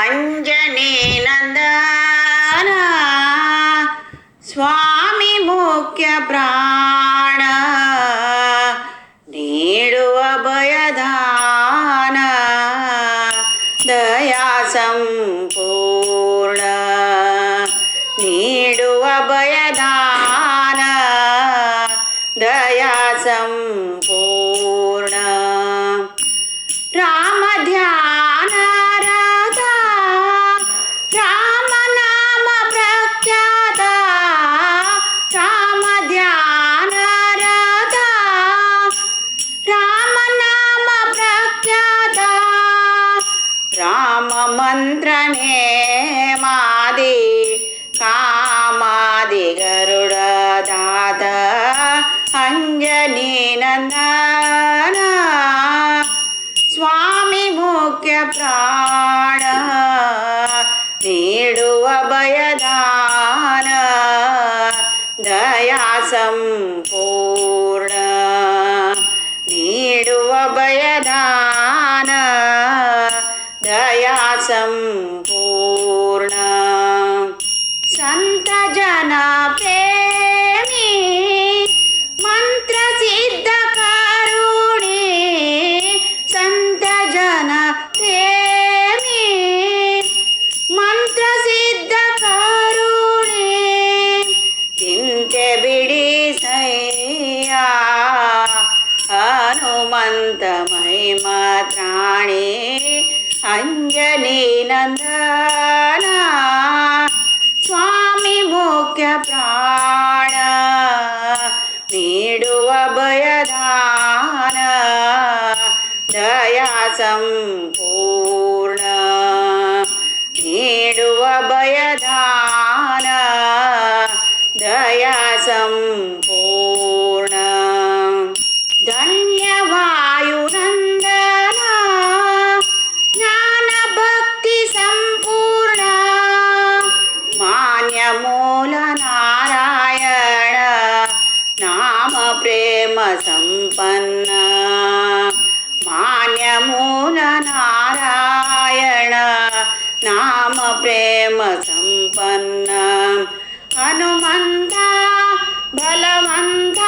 ಅಂಜನಿ ನಂದನ ಸ್ವಾಮಿ ಮುಖ್ಯ ಪ್ರಾಣ ನೀಡುವ ಭಯದಾನ ದಯಾ ಸಂಪೂರ್ಣ ನೀಡುವ ಭಯದಾನ ದಯಾ ಸಂಪೂರ್ಣ ರಾಮ ಧ್ಯಾನ ರಥ ರಾಮ ನಾಮ ಪ್ರಖ್ಯಾತ ರಾಮ ಧ್ಯಾನ ರಥ ರಾಮ ನಾಮ ಪ್ರಖ್ಯಾತ ರಾಮ ಮಂತ್ರ ನೇಮಾದಿ ಕಾಮಾದಿ ಗರುಡ ದಾತ ಅಂಜನಿ ನಂದನ ಸ್ವಾಮಿ ಮುಖ್ಯ ಪ್ರಾಣ ನೀಡುವ ಭಯದಾನ ದಯಾ ಸಂಪೂರ್ಣ ನೀಡುವ ಭಯದಾನ ದಯಾ ಸಂಪೂರ್ಣ ಸಂತ ಜನ ಪ್ರೇಮಿ ಮಂತ್ರ ಸಿದ್ಧ ಕರುಣಿ ಸಂತ ಜನ ಪ್ರೇಮಿ ಮಂತ್ರ ಸಿದ್ಧ ಕರುಣಿ ಚಿಂತೆ ಬಿಡಿ ಸಯ್ಯ ಹನುಮಂತ ಮಹಿಮಾ ತ್ರಾಣಿ ಅಂಜನಿ ನಂದನ ಸ್ವಾಮಿ ಮುಖ್ಯ ಪ್ರಾಣ ನೀಡುವ ಭಯದಾನ ದಯಾ ಸಂಪೂರ್ಣ ನೀಡುವ ಭಯದಾನ ದಯಾ ಸಂಪೂರ್ಣ ಧನ್ಯವಾಯುನಂದನ ಜ್ಞಾನ ಭಕ್ತಿ ಸಂಪೂರ್ಣ ಮಾನ್ಯ ಮೂಲ ನಾರಾಯಣ ನಾಮ ಪ್ರೇಮ ಸಂಪನ್ನ ಮಾನ್ಯ ಮೂಲ ನಾರಾಯಣ ನಾಮ ಪ್ರೇಮ ಸಂಪನ್ನ ಹನುಮಂತ ಬಲವಂತ